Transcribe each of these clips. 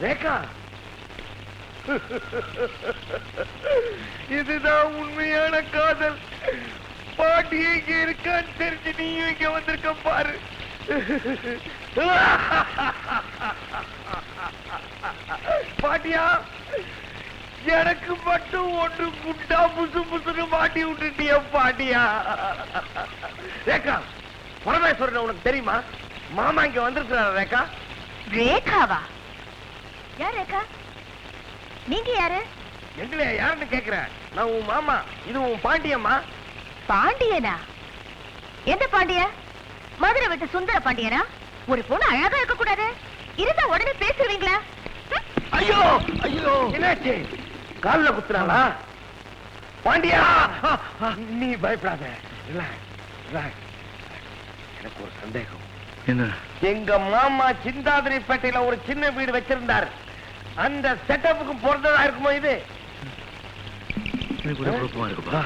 ரேகா, இதுதான் உண்மையான காதல். பாட்டி இங்க இருக்கான்னு தெரிஞ்சு நீயும் இங்க வந்திருக்க பாரு. பாட்டியா, எனக்கு மட்டும் ஒன்று குண்டா புசு புசுன்னு மாட்டி விட்டுட்டிய பாட்டியா. ரேகா, பரமேஸ்வரன் உனக்கு தெரியுமா? மாமா இங்க வந்திருக்கிறார். ரேகா. ரேகாவா? யார் ரேகா? நீங்க யாரு? எங்களே யாருன்னு கேக்குற? நான் உன் மாமா. இது உன் பாண்டியம்மா. பாண்டியனா? எந்த பாண்டிய? மதுரை விட்டு சுந்தர பாண்டியனா? ஒரு பொண்ணு அழகா இருக்க கூடாது? இருந்தா உடனே பேசுவீங்களா? ஐயோ ஐயோ, என்னாச்சு? கால்ல குத்துறாளா? பாண்டியா, நீ பயப்படாத. எனக்கு ஒரு சந்தேகம். என்ன? எங்க மாமா சிந்தாதிரிப்பேட்டையில ஒரு சின்ன வீடு வச்சிருந்தார். அந்த செட்டப்புக்கு பொறுத்ததா இருக்குமோ இது? கூட குழப்பமா இருக்குப்பா.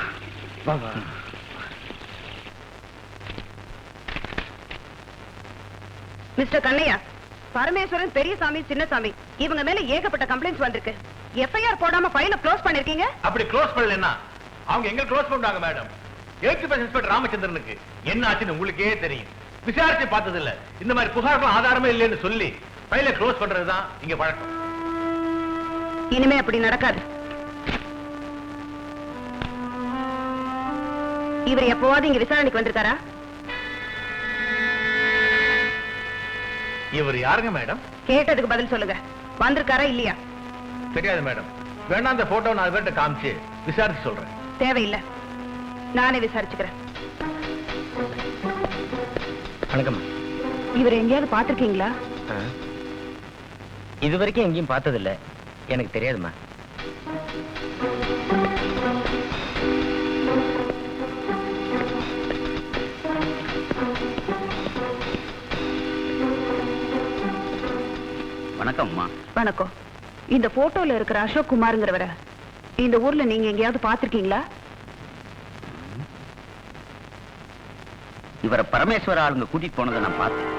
மிஸ்டர் கண்ணையா, பரமேஸ்வரன், பெரியசாமி, சின்னசாமி இவங்க மேல ஏகப்பட்ட கம்ப்ளைண்ட்ஸ் வந்திருக்கு. எஃப்ஐஆர் போடாம ஃபைல க்ளோஸ் பண்ணிருக்கீங்க. அப்படி க்ளோஸ் பண்ணலன்னா அவங்க எங்க க்ளோஸ் பண்றாங்க மேடம்? இன்ஸ்பெக்டர் ராமச்சந்திரனுக்கு என்ன ஆச்சுன்னு உங்களுக்கே தெரியும். விசாரிச்சு பார்த்தது இல்ல. இந்த மாதிரி புகார்கள் ஆதாரமே இல்லைன்னு சொல்லி ஃபைல க்ளோஸ் பண்றதுதான் இங்க பழக்கம். இனிமே அப்படி நடக்காது. இவர் எப்பவாவது இங்க விசாரணைக்கு வந்திருக்காரா? இவர் யாருங்க மேடம்? கேட்டதுக்கு பதில் சொல்லுங்க. வந்திருக்காரா இல்லையா? தெரியாது மேடம். வேணா அந்த போட்டோ 4 பேர்ட்ட காமிச்சு விசாரிச்சு சொல்றேன். தேவையில்லை, நானே விசாரிச்சுக்கிறேன். வணக்கம். இவர் எங்கேயாவது பாத்திருக்கீங்களா? இது வரைக்கும் எங்கேயும் பார்த்ததில்ல. எனக்கு தெரியாதுமா. வணக்கம்மா. வணக்கம். இந்த போட்டோல இருக்கிற அசோக் குமார்ங்கிறவரை இந்த ஊர்ல நீங்க எங்கேயாவது பாத்திருக்கீங்களா? இவரை பரமேஸ்வர ஆளுங்க கூட்டிட்டு போனதை நான் பார்த்தேன்.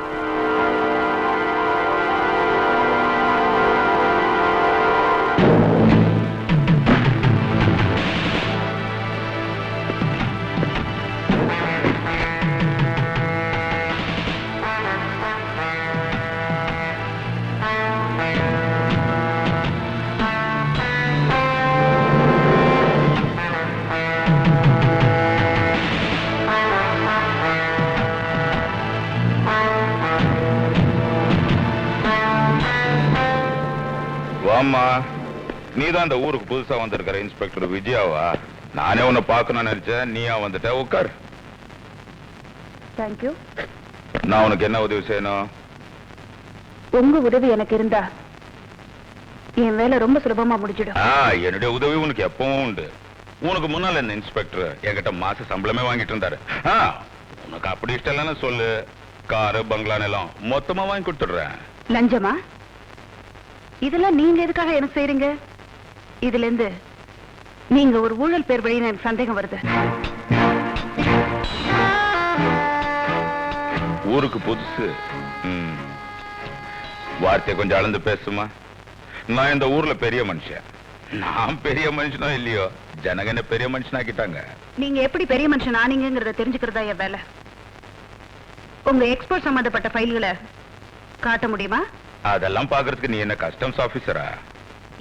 நீதான் அந்த ஊருக்கு புதுசா வந்திருக்கிற இன்ஸ்பெக்டர் விஜயாவா? நானே உன்னை பார்க்கணும்னு நினைச்சேன். நீயா வந்துட்ட. உட்கார். தேங்க்யூ. நான் உனக்கு என்ன உதவி செய்யணும்? உங்க உதவி எனக்கு இருந்தா என் வேலை ரொம்ப சுலபமா முடிஞ்சிடும். என்னுடைய உதவி உனக்கு எப்பவும் உண்டு. உனக்கு முன்னால என்ன இன்ஸ்பெக்டர் என்கிட்ட மாச சம்பளமே வாங்கிட்டு இருந்தாரு. உனக்கு அப்படி இஷ்டம் இல்லைன்னு சொல்லு. காரு, பங்களா, நிலம் மொத்தமா வாங்கி கொடுத்துடுறேன். லஞ்சமா? இதெல்லாம் நீங்க எதுக்காக எனக்கு செய்றீங்க? இதுல இருந்து நீங்க ஒரு ஊழல் பேர் வழின்னு எனக்கு சந்தேகம் வருது. ஊருக்கு புதுசு. வார்த்தை கொஞ்சம் அளந்து பேசுமா. நான் இந்த ஊர்ல பெரிய மனுஷன். நான் பெரிய மனுஷனோ இல்லையோ, ஜனங்க என்ன பெரிய மனுஷனாக்கிட்டாங்க. நீங்க எப்படி பெரிய மனுஷன் ஆனீங்கிறத தெரிஞ்சுக்கிறதா என் வேலை. உங்க எக்ஸ்போர்ட் சம்பந்தப்பட்ட ஃபைல்களை காட்ட முடியுமா? அதெல்லாம் பாக்குறதுக்கு நீ என்ன கஸ்டம்ஸ் ஆபீசரா?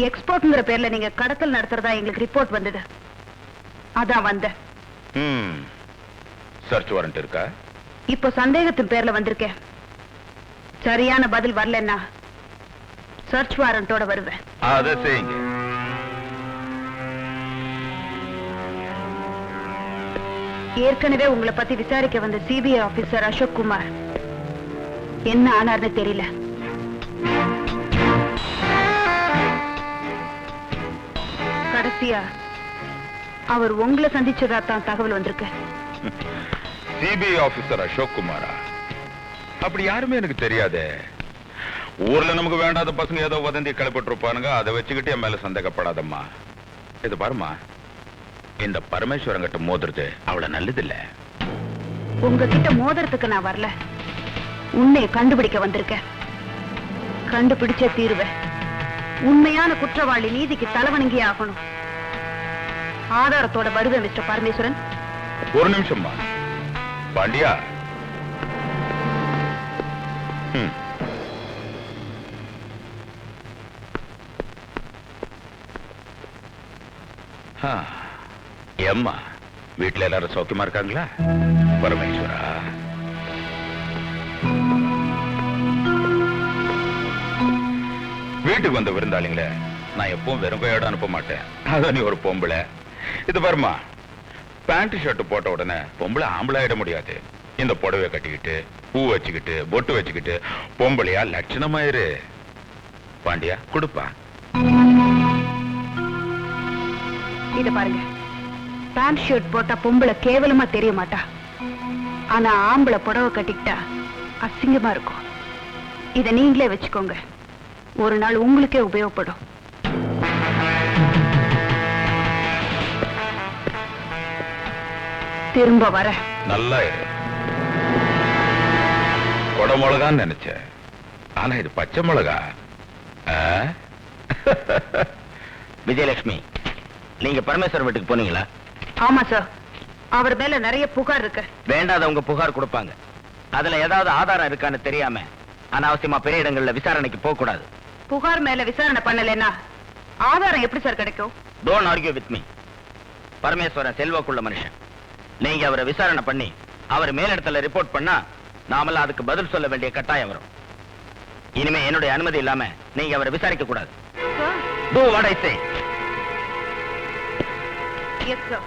எக்ஸ்போர்ட்ங்கிற பேர்ல நீங்க கடத்தல் நடத்துறதா எங்களுக்கு ரிப்போர்ட் வந்தது. அதான் வந்த. சர்ச் வாரண்ட் இருக்கா? இப்போ சந்தேகத்தின் பேர்ல வந்திருக்கேன். சரியான பதில் வரலன்னா சர்ச் வாரண்டோட வருவேன். அத செய்யுங்க. ஏற்கனவே உங்களை பத்தி விசாரிக்க வந்த சிபிஐ ஆபீசர் அசோக் குமார் என்ன ஆனார்னு தெரியல. கடைசியா அவர் உங்களை சந்திச்சதா தான் தகவல் வந்திருக்கு. சிபிஐ ஆபீசர் அசோக் குமாரா? அப்படி யாருமே எனக்கு தெரியாதே. ஊர்ல நமக்கு வேண்டாத பசங்க ஏதோ வதந்தி கிளப்பிட்டிருப்பானுங்க. அதை வச்சுக்கிட்டு என் மேல சந்தேகப்படாதம்மா. இது பாருமா, இந்த பரமேஸ்வரங்கிட்ட மோதுறது அவ்வளவு நல்லதில்ல. உங்ககிட்ட மோதிரத்துக்கு நான் வரல, உன்னை கண்டுபிடிக்க வந்திருக்கேன். கண்டுபிடிச்ச தீர்வை உண்மையான குற்றவாளி நீதிக்கு தலைவணங்கியே ஆகணும். ஆதாரத்தோட வருவேன் மிஸ்டர் பரமேஸ்வரன். ஒரு நிமிஷம்மா. பாண்டியா, ஏம்மா வீட்டுல எல்லாரும் சௌக்கியமா இருக்காங்களா? பரமேஸ்வரா, வீட்டுக்கு வந்த விருந்தாளிங்கள நான் எப்பவும் வெறும் கையோட அனுப்ப மாட்டேன். அதான் நீ ஒரு பொம்பளை. இது பாருமா, பேண்ட் ஷர்ட் போட்ட உடனே பொம்பளை ஆம்பளை ஆயிட முடியாது. இந்த புடவை கட்டிக்கிட்டு பூ வச்சுக்கிட்டு பொட்டு வச்சுக்கிட்டு பொம்பளையா லட்சணமாயிரு. பாண்டியா கொடுப்பா. இத பாருங்க, பேண்ட் ஷர்ட் போட்டா பொம்பளை கேவலமா தெரிய மாட்டா. ஆனா ஆம்பளை புடவை கட்டிக்கிட்டா அசிங்கமா இருக்கும். இத நீங்களே வச்சுக்கோங்க, ஒரு நாள் உங்களுக்கே உபயோகப்படும். திரும்ப வர. நல்லா இரு. கொடை மிளகான்னு நினைச்சேன், ஆனா இது பச்சை மிளகா. விஜயலட்சுமி, நீங்க பரமேஸ்வரன் வீட்டுக்கு போனீங்களா? ஆமா சார், அவர் மேல நிறைய புகார் இருக்கு. வேண்டாதவங்க புகார் கொடுப்பாங்க. அதுல ஏதாவது ஆதாரம் இருக்கான்னு தெரியாம அனாவசியமா பெரிய இடங்கள்ல விசாரணைக்கு போக கூடாது. புகார் மேல விசாரணை பண்ணலன்னா ஆதாரம் எப்படி சார் கிடைக்கும்? Don't argue with me. Parameswaran செல்வாக்குள்ள மனுஷன். நீங்க அவரை விசாரணை பண்ணி அவர் மேலிடத்துல ரிப்போர்ட் பண்ணா நாமெல்லாம் அதுக்கு பதில் சொல்ல வேண்டிய கட்டாயம் வரும். இனிமே என்னுடைய அனுமதி இல்லாம நீங்க அவரை விசாரிக்க கூடாது. Do what I say. Yes, sir.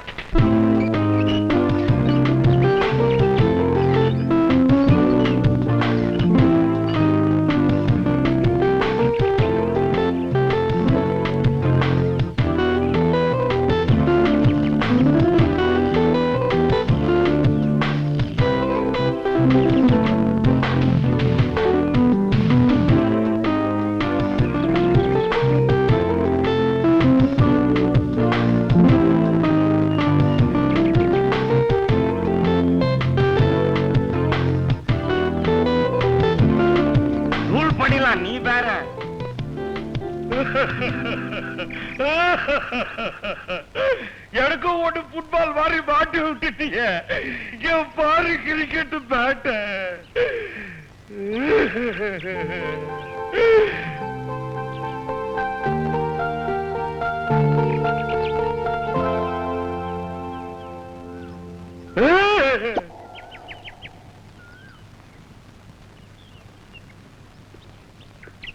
நீ வேற. எனக்கும் ஒன்று ஃபுட்பால் மாதிரி மாட்டி விட்டுட்டீங்க. என் பாரு cricket Petta.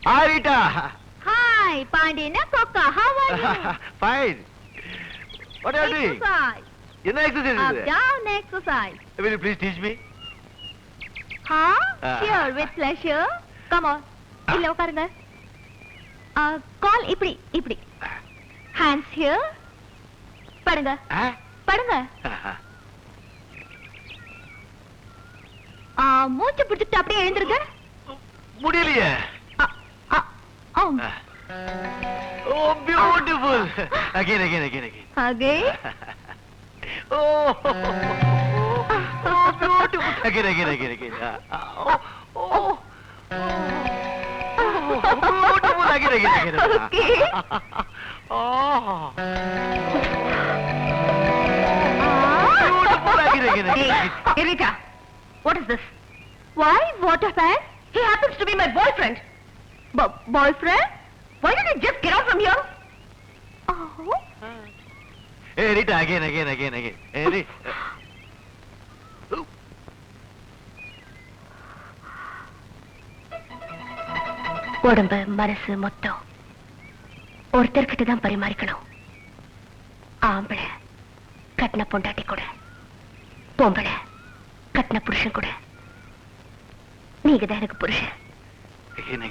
Hi, Rita. Hi, Pandina Coca. How are you? Fine. What are you doing? Exercise. என்ன exercise Up, இது? down, exercise. Will you please teach me? Huh? Sure, with pleasure. Come on. இல்ல உட்காருங்க. கால் இப்படி இப்படி. Hands here. படுங்க. படுங்க. மூச்சு பிடிச்சிட்டு அப்படியே எழுந்திருங்க. முடியலையே. Oh. Oh, beautiful. Again. Again? Oh, beautiful. Again. Oh. Beautiful. Again. Okay. Oh. Beautiful. Again. Hey, Rita, what is this? Why? What happened? He happens to be my boyfriend. Boyfriend? Why did you just get out from here? Oh. Hey, Rita, again. Hey, Rita. உடம்பு மனசு மொத்தம் ஒருத்தர்கிட்ட தான் பரிமாறிக்கணும். ஆம்பளை கட்டின பொண்டாட்டி கூட, பொம்பளை கட்டின புருஷன் கூட. நீங்க தான் எனக்கு புருஷன். Again.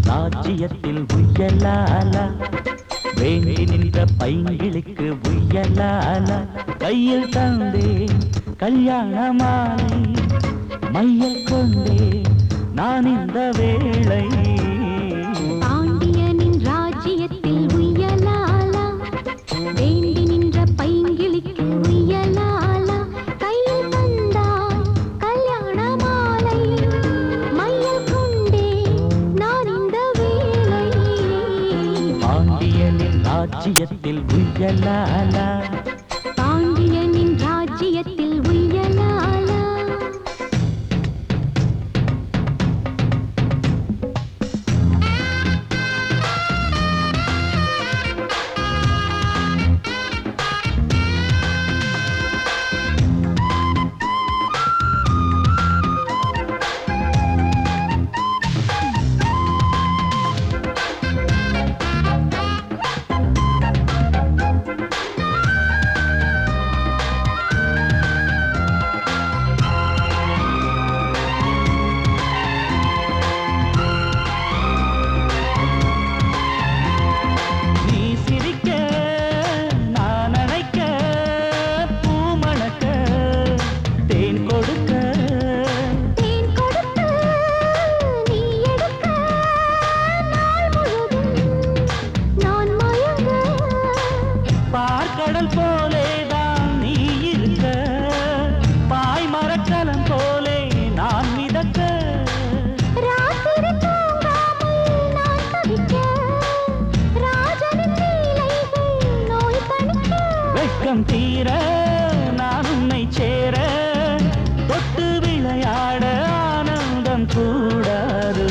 ராஜ்யத்தில் உயலால வேண்டி நின்ற நின்ற பைங்கிளுக்கு உய்யலால கையில் தந்தே கல்யாண மாலை மையல் கொண்டே நான் இந்த வேளை பாண்டியனின் ராஜ்யத்தில் உய்யலாலா வேண்டி நின்ற பைங்கிளிக்கு உய்யலாலா கையில் தந்தாய் கல்யாண மாலை மையல் கொண்டே நான் இந்த வேளை பாண்டியனின் ராஜ்யத்தில் உய்யலாலா பாண்டியனின் ராஜ்யத்தில் உய்யலாலா கடல் போலேதான் நீ இருக்க பாய் மரக்கலம் போலே நான் மிதக்க ராத்திரி தூங்காமல் நான் தவிக்க ராஜனின் லீலைகள் நோய் தணிக்க வெட்கம் தீர நான் உன்னை சேர தொட்டு விளையாட ஆனந்தம் கூடாது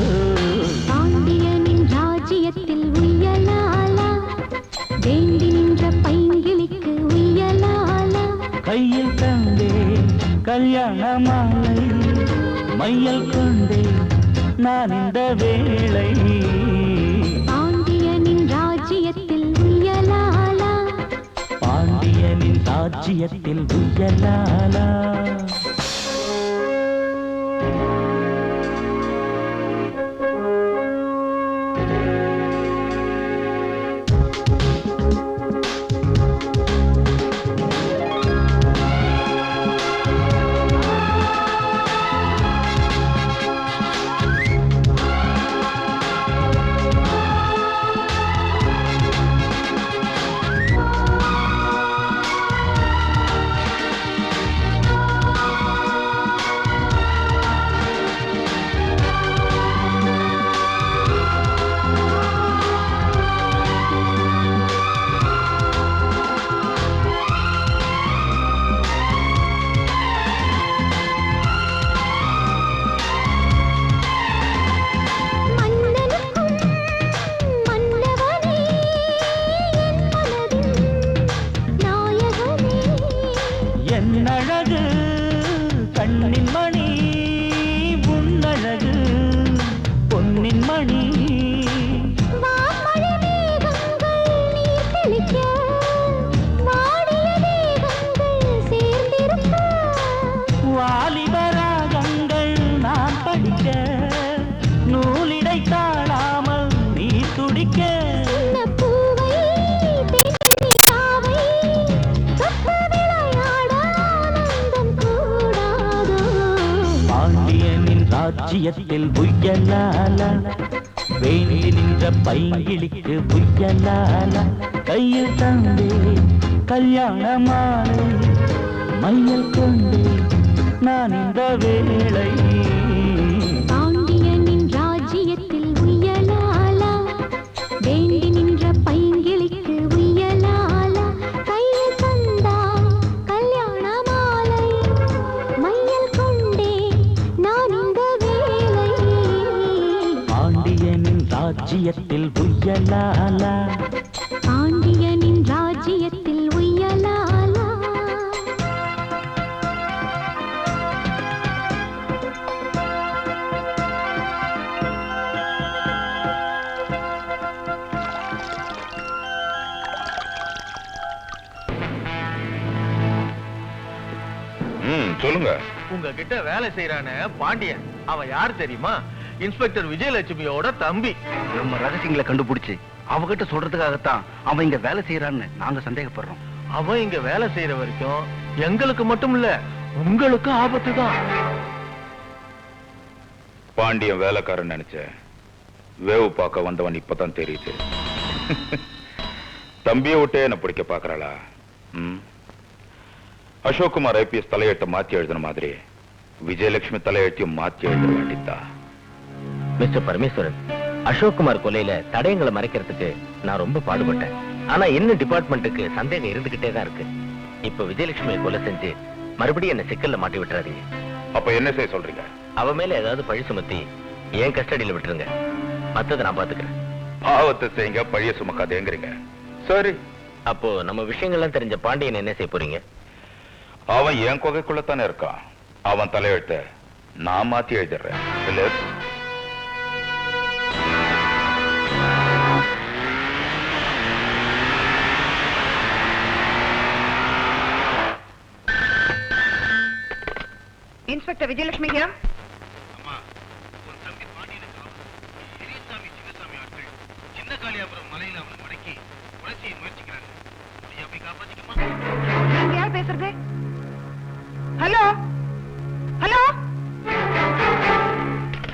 பாண்டியனின் ராஜ்யத்தில் உய்யலாலா வேண்டி நின்ற பைங்கிளிக்கு உய்யலாலா கையில் தந்தே கல்யாண மாலை மையல் கொண்டே நான் இந்த வேளை பாண்டியனின் ராஜ்யத்தில் உய்யலாலா பாண்டியனின் ராஜ்யத்தில் உய்யலாலா என்னழகு கண்ணின் மணி உன்னழகு பொன்னின் மணி வாமழை மேகங்கள் நீர் தெளிக்க வாடிய மேகங்கள் சேர்ந்திருக்க வாலிபராகங்கள் நான் படிக்க நூலிடை தாழாமல் நீ துடிக்க பூவை பெண்ணிலாவை தொட்டு விளையாட ஆனந்தம் கூடாதோ பாண்டியனின் ராஜ்யத்தில் உய்யலாலா வேண்டி நின்ற பைங்கிளிக்கு உய்யலாலா கையில் தந்தே கல்யாண மாலை மையல் கொண்டே நான் இந்த வேளை பாண்டியனின் ராஜ்யத்தில் உய்யலாலா வேண்டி நின்ற பைங்கிளிக்கு உய்யலாலா கையில் தந்தாய் கல்யாண மாலை மையல் கொண்டே நான் இந்த வேளை பாண்டியனின் ராஜ்யத்தில் உய்யலாலா பாண்டியனின் ராஜ்யத்தில் உய்யலாலா சொல்லுங்க. உங்ககிட்ட வேலை செய்யறானே பாண்டியன், அவன் யார் தெரியுமா? இன்ஸ்பெக்டர் விஜயலட்சுமியோட தம்பி. நம்ம ரகசியங்களை கண்டுபிடிச்சு அவகிட்ட சொல்றதுக்காகத்தான் அவன் இங்க வேலை செய்யறான்னு நாங்க சந்தேகப்படுறோம். அவன் இங்க வேலை செய்யற வரைக்கும் எங்களுக்கு மட்டும் இல்ல, உங்களுக்கு ஆபத்து தான். பாண்டியன் வேலைக்காரன் நினைச்சேன், வேவு பார்க்க வந்தவன் இப்பதான் தெரியுது. தம்பியை விட்டே என்ன பிடிக்க பாக்குறாளா? அசோக்குமார் ஐபிஎஸ் தலையெழுத்த மாத்தி எழுதின மாதிரி விஜயலட்சுமி தலையெழுத்தையும் மாத்தி எழுத வேண்டியதா? மிஸ்டர் பரமேஸ்வரன், அசோக்குமார் கொலையில தடயங்களை மறைக்கிறதுக்கு நான் ரொம்ப பாடுபட்டேன். ஆனா இன்னும் டிபார்ட்மெண்ட்டுக்கு சந்தேகம் இருந்துகிட்டே தான் இருக்கு. இப்ப விஜயலட்சுமியை கொலை செஞ்சு மறுபடியும் என்ன சிக்கல்ல மாட்டி விட்டுறாதீங்க. அப்ப என்ன செய்ய சொல்றீங்க? அவ மேல ஏதாவது பழி சுமத்தி என் கஸ்டடியில விட்டுருங்க, மத்ததை நான் பாத்துக்கிறேன். பாவத்தை செய்யுங்க, பழிய சுமக்காதேங்கிறீங்க. சரி, அப்போ நம்ம விஷயங்கள்லாம் தெரிஞ்ச பாண்டியன் என்ன செய்ய போறீங்க? அவன் என் கொகைக்குள்ளத்தானே இருக்கான். அவன் தலையெழுத்த நான் மாத்தி எழுதிடுறேன். Inspector Vijayalakshmi here. நீங்க யார் பேசுறது? Hello hello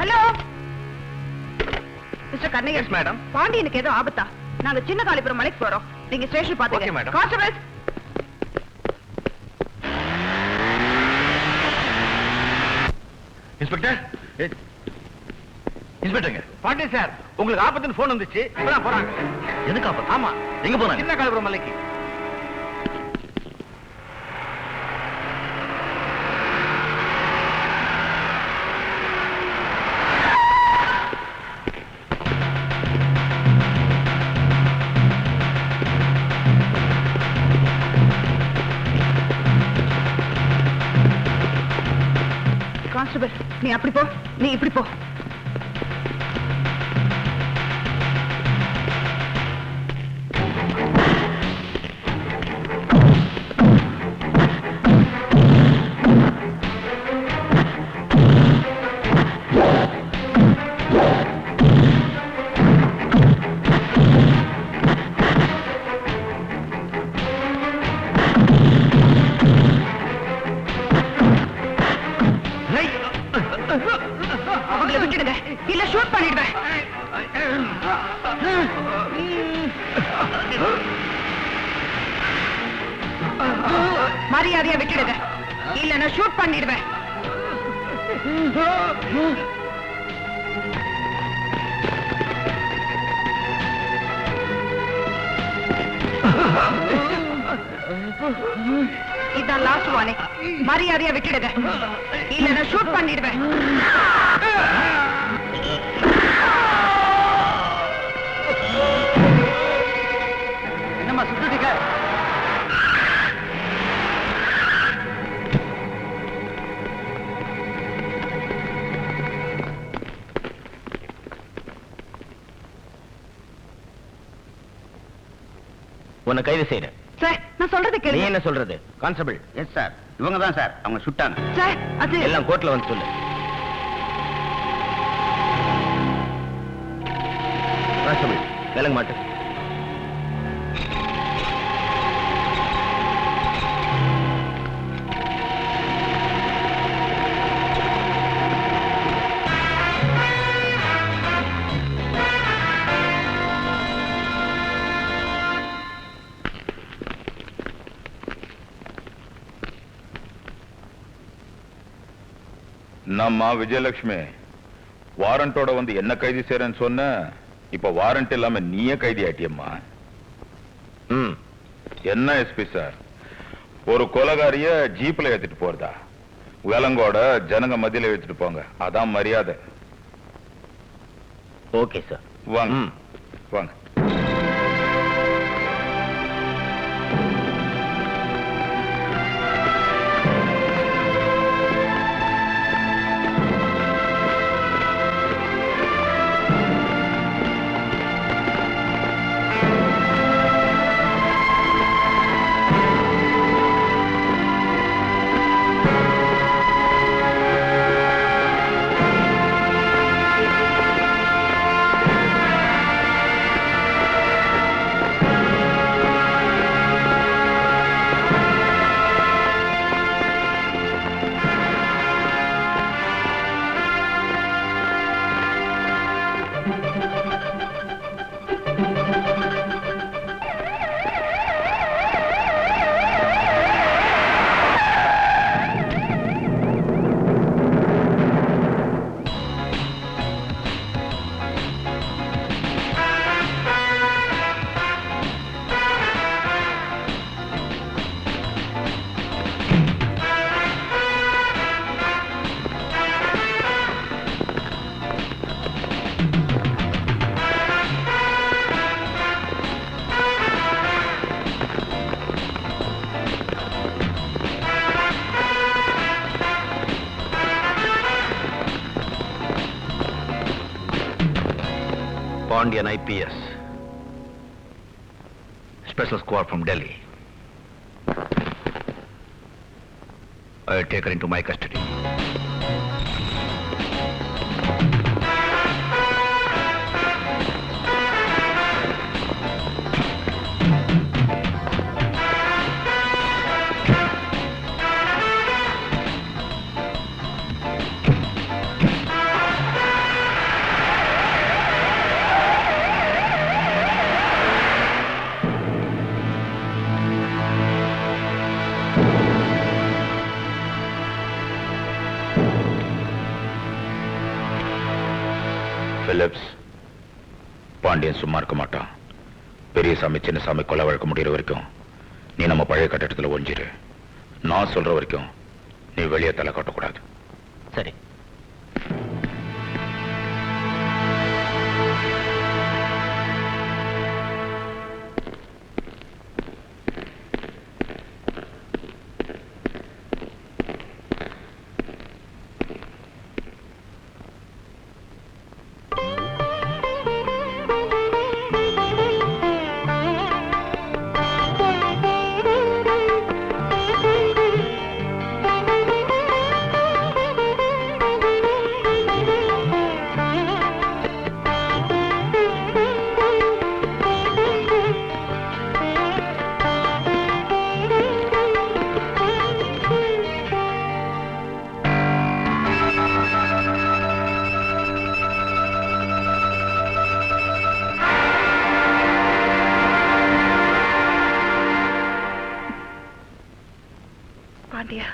hello mister Kannaiyar. Madam. பாண்டியனுக்கு ஏதோ ஆபத்தா? நாங்க சின்ன காளிபுரம் மலைக்கு போறோம். நீங்க ஸ்டேஷன் Okay, பாத்துங்க. madam. கான்ஸ்டபிள், இன்ஸ்பெக்டர், இன்ஸ்பெக்டருங்க. பாண்டியன் சார், உங்களுக்கு ஆபத்துன்னு போன் வந்துச்சு. இப்பதான் போறாங்க. எதுக்கு ஆபத்து? ஆமா, எங்க போறாங்க? சின்ன காளிபுரம் மலைக்கு. கான்ஸ்டபிள், நீ அப்படி போ, நீ இப்படி போ. அவங்களை விட்டுடுங்க, இல்ல ஷூட் பண்ணிடுவேன். மரியாதையா விட்டுடுங்க, இல்ல நான் ஷூட் பண்ணிடுவேன். இதான் லாஸ்ட் வார்னிங். மரியாதையா விட்டுடுங்க, இல்ல நான் ஷூட் பண்ணிடுவேன். என்னம்மா சுட்டுட்டீங்க? உன்னை கைது செய்யறேன். சார், நான் சொல்றது நீ கேளுங்க. என்ன சொல்றது? கான்ஸ்டபிள். எஸ் சார், இவங்க தான் சார் அவங்க சுட்டாங்க. சார், அது எல்லாம் கோர்ட்ல வந்து சொல்லு. கான்ஸ்டபிள், விலங்க மாட்டு. நம்ம விஜயலட்சுமி வாரண்டோட வந்து என்ன கைது செய்யறேன்னு சொன்ன, இப்ப வாரண்ட் இல்லாம நீயே கைதி ஆட்டியம்மா. என்ன எஸ்பி சார், ஒரு கொலைகாரிய ஜீப்ல ஏத்திட்டு போறதா? விலங்கோட ஜனங்க மத்தியில ஏத்திட்டு போங்க, அதான் மரியாதை. Okay sir. வாங்க வாங்க. Pandian IPS. Special squad from Delhi. I'll take her into my custody. Phillips, Pandian சும்மா இருக்க மாட்டான். பெரிய சாமி சின்ன சாமி கொலை வழக்க முடிகிற வரைக்கும் நீ நம்ம பழைய கட்டடத்தில் ஒழிஞ்சிரு. நான் சொல்ற வரைக்கும் நீ வெளியே தலை காட்டக்கூடாது. சரி. பாண்டியா,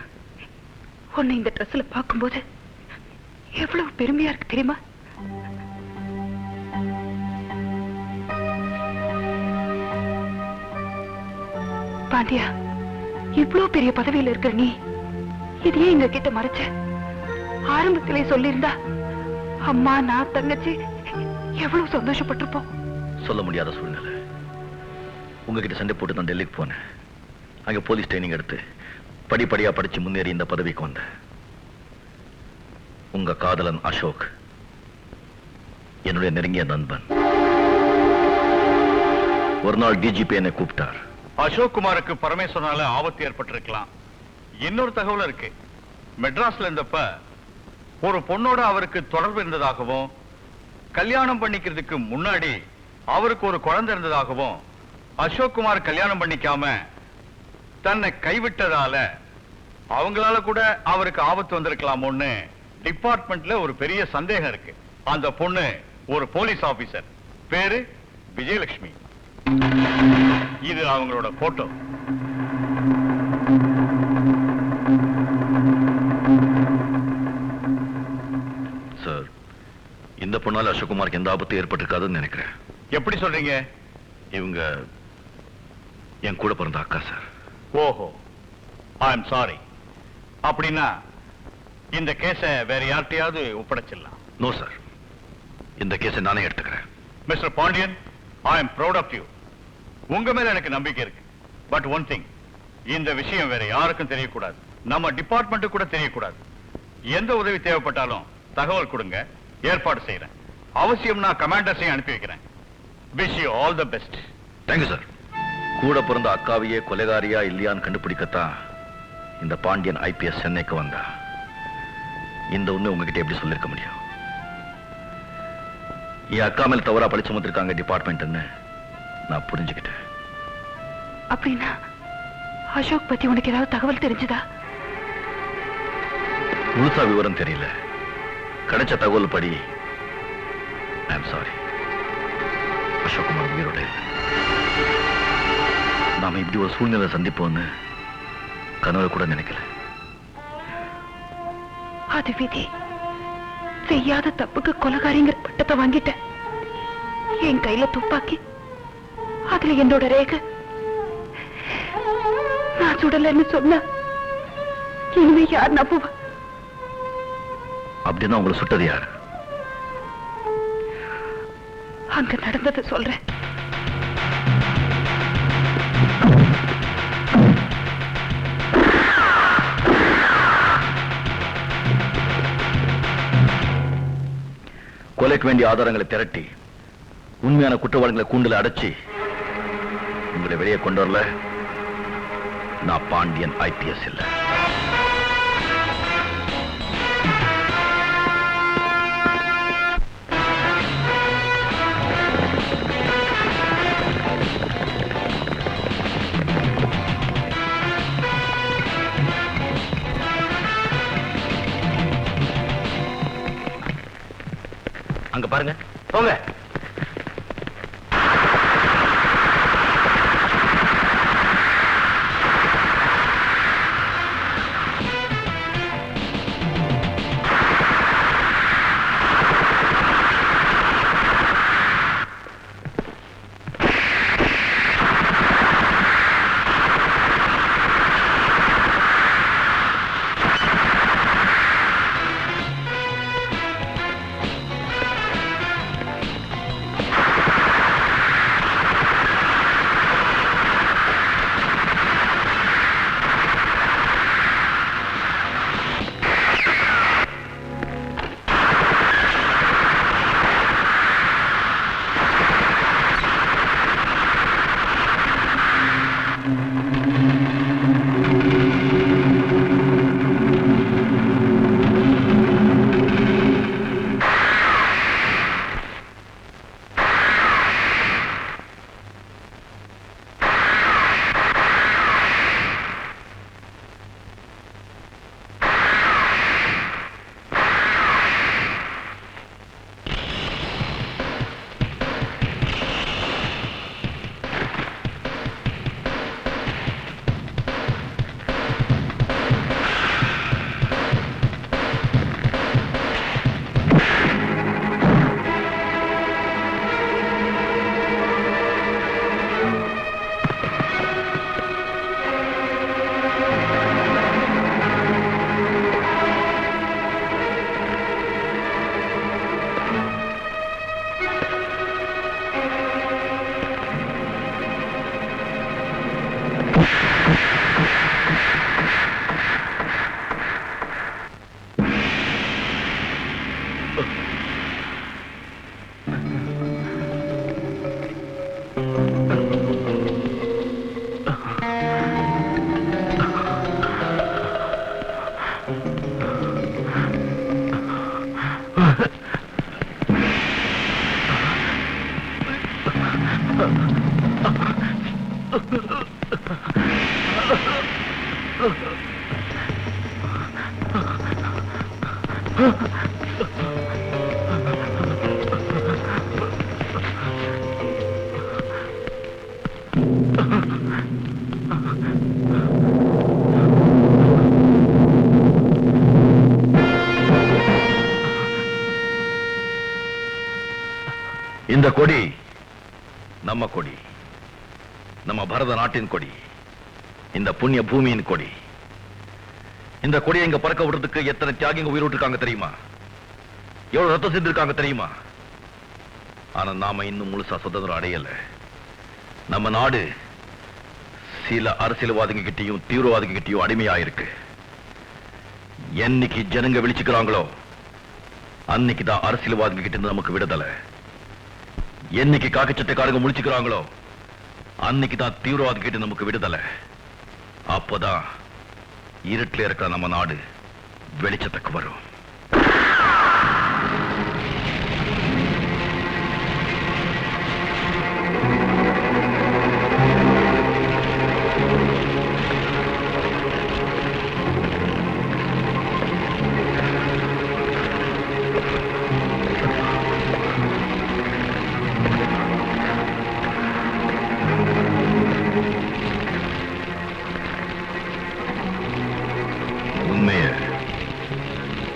உன்னை இந்த ட்ரெஸ்ல பார்க்கும்போது எவ்வளவு பெருமையா இருக்கு தெரியுமா? பாண்டியா, இவ்வளவு பெரிய பதவியில இருக்கிற நீ இதையே எங்க கிட்ட மறைச்ச. ஆரம்பத்திலே சொல்லியிருந்தா அம்மா நான் தங்கச்சி எவ்வளவு சந்தோஷப்பட்டிருப்போம். சொல்ல முடியாத சூழ்நிலை. உங்ககிட்ட சண்டை போட்டு நான் டெல்லிக்கு போனேன். அங்க போலீஸ் ட்ரைனிங் எடுத்து படிப்படியா படிச்சு முன்னேறி இந்த பதவிக்கு வந்தேன். உங்க காதலன் அசோக் என்னுடைய நெருங்கிய நண்பன். ஒரு நாள் டிஜிபி என்னை கூப்பிட்டார். அசோக் குமாருக்கு பரமேஸ்வரனால ஆபத்து ஏற்பட்டிருக்கலாம். இன்னொரு தகவல் இருக்கு. மெட்ராஸ்ல இருந்தப்ப ஒரு பொண்ணோட அவருக்கு தொடர்பு இருந்ததாகவும், கல்யாணம் பண்ணிக்கிறதுக்கு முன்னாடி அவருக்கு ஒரு குழந்தை இருந்ததாகவும், அசோக் குமார் கல்யாணம் பண்ணிக்காம தன்னை கைவிட்டதால அவங்களால கூட அவருக்கு ஆபத்து வந்திருக்கலாமோன்னு டிபார்ட்மெண்ட்ல ஒரு பெரிய சந்தேகம் இருக்கு. அந்த பொண்ணு ஒரு போலீஸ் ஆபீசர், பேரு விஜயலட்சுமி. இது அவங்களோட போட்டோ. சார், இந்த பொண்ணால அசோக்குமாருக்கு எந்த ஆபத்து ஏற்பட்டிருக்காதுன்னு நினைக்கிறேன். எப்படி சொல்றீங்க? இவங்க என் கூட பிறந்த அக்கா சார். ஓஹோ, ஐ எம் சாரி. அப்படின்னா இந்த கேஸ வேற யார்கிட்டயாவது ஒப்படைச்சிடலாம். நோ சார், இந்த கேஸை நானே எடுத்துக்கிறேன். Mister Pandian, I am proud of you. உங்க மேல எனக்கு நம்பிக்கை இருக்கு. பட் ஒன் திங், இந்த விஷயம் வேற யாருக்கும் தெரியக்கூடாது. நம்ம டிபார்ட்மெண்ட் கூட தெரியக்கூடாது. எந்த உதவி தேவைப்பட்டாலும் தகவல் கொடுங்க, ஏற்பாடு செய்யறேன். அவசியம் நான் கமாண்டர்ஸையும் அனுப்பி வைக்கிறேன். Wish you all the best. Thank you sir. கூட பிறந்த அக்காவையே கொலைகாரியா இல்லையான்னு கண்டுபிடிக்கத்தான் இந்த பாண்டியன் ஐபிஎஸ் சென்னைக்கு வந்தா. இந்த உண்மை உங்ககிட்ட எப்படி சொல்லிருக்க முடியும்? என் அக்கா மேல தவறா பழி சுமத்திருக்காங்க டிபார்ட்மெண்ட்னு நான் புரிஞ்சுக்கிட்டேன். அப்படின்னா அசோக் பத்தி உனக்கு ஏதாவது தகவல் தெரிஞ்சுதா? முழுசா விவரம் தெரியல. கிடைச்ச தகவல் படி I am sorry, Ashok Kumar உயிரோட இல்லை. நாம இப்படி ஒரு சூழ்நிலை சந்திப்போம்னு கனவு கூட நினைக்கல. அது விதி. செய்யாத தப்புக்கு கொலைகாரிங்கிற பட்டத்தை வாங்கிட்டேன். என் கையில துப்பாக்கி, அதுல என்னோட ரேகை. நான் சுடலன்னு சொன்ன இனிமே யார் நம்புவா? அப்படின்னா உங்களை சுட்டது யாரு? அங்க நடந்ததை சொல்றேன். கொலைக்கு வேண்டிய ஆதாரங்களை திரட்டி உண்மையான குற்றவாளிகளை கூண்டுல அடைச்சி உங்களை வெளியே கொண்டு வரல, நான் பாண்டியன் ஐபிஎஸ் இல்ல. அங்க பாருங்க, போங்க. இந்த கொடி நம்ம கொடி, நம்ம பாரத நாட்டின் கொடி, இந்த புண்ணிய பூமியின் கொடி. இந்த கொடியை இங்க பறக்க விடுறதுக்கு எத்தனை தியாகிங்க உயிர் விட்டுருக்காங்க தெரியுமா? எவ்வளவு ரத்தம் சிந்திருக்காங்க தெரியுமா? ஆனா நாம இன்னும் முழுசா சுதந்திரம் அடையல. நம்ம நாடு சில அரசியல்வாதிங்க கிட்டையும் தீவிரவாதிங்க கிட்டையும் அடிமையாயிருக்கு. என்னைக்கு ஜனங்க விழிச்சுக்கிறாங்களோ அன்னைக்குதான் அரசியல்வாதிங்க கிட்ட இருந்து நமக்கு விடுதலை. என்னைக்கு காக்கச்சட்டைக்காரங்க முடிச்சுக்கிறாங்களோ அன்னைக்குதான் தீவிரவாதி கிட்ட நமக்கு விடுதலை. அப்போதான் இருட்டில் இருக்கிற நம்ம நாடு வெளிச்சத்துக்கு வரும்.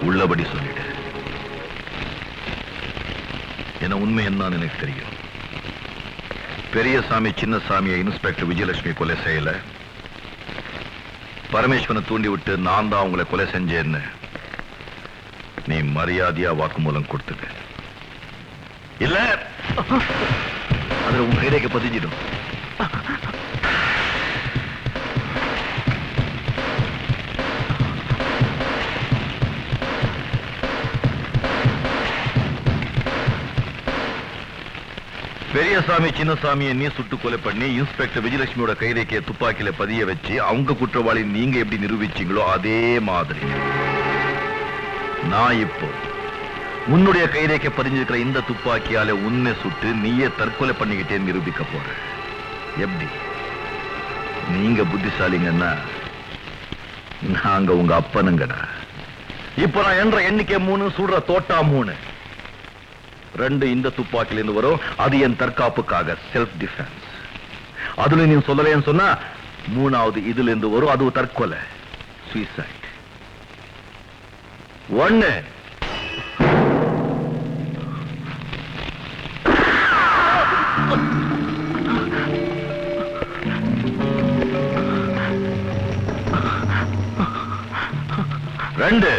உள்ளபடி சொல்லிட்டு என்ன உண்மை என்னன்னு எனக்கு தெரியும். பெரியசாமி சின்னசாமியை இன்ஸ்பெக்டர் விஜயலட்சுமி கொலை செய்யல, பரமேஸ்வரனை தூண்டி விட்டு நான் தான் உங்களை கொலை செஞ்சேன்னு நீ மரியாதையா வாக்குமூலம் கொடுத்துக்க. இல்ல அதுல உன் கைரேகை பதிஞ்சிடும். பெரியசாமி சின்னசாமியை நீ சுட்டு கொலை பண்ணி இன்ஸ்பெக்டர் விஜயலட்சுமியோட கைரேக்கையை துப்பாக்கியில பதிய வச்சு அவங்க குற்றவாளி நீங்க எப்படி நிரூபிச்சீங்களோ அதே மாதிரி நான் இப்போ உன்னுடைய கைரேக்கை பதிஞ்சிருக்கிற இந்த துப்பாக்கியால உன்னை சுட்டு நீயே தற்கொலை பண்ணிக்கிட்டே நிரூபிக்க போற. எப்படி? நீங்க புத்திசாலிங்கன்னா நாங்க உங்க அப்பனுங்கடா. இப்ப நான் என்ற எண்ணிக்கை 3, சுடுற தோட்டா 3. 2 இந்த துப்பாக்கிலிருந்து வரும், அது என் தற்காப்புக்காக, செல்ஃப் டிஃபென்ஸ். அதுல நீ சொல்லலைன்னு சொன்னா 3வது இதுல இருந்து வரும், அது தற்கொலை, சூசைட். 1 2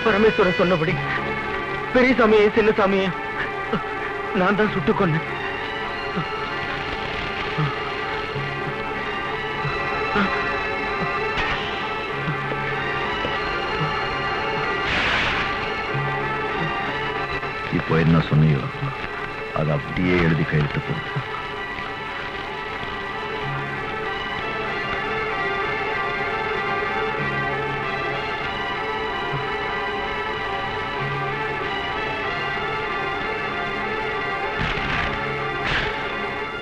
பரமேஸ்வரன் சொன்னபடி பெரியசாமியை சின்னசாமியை நான் தான் சுட்டுக் கொன்னேன். இப்போ என்ன சொன்னியோ அது அப்படியே எழுதி கையெழுத்து போடு.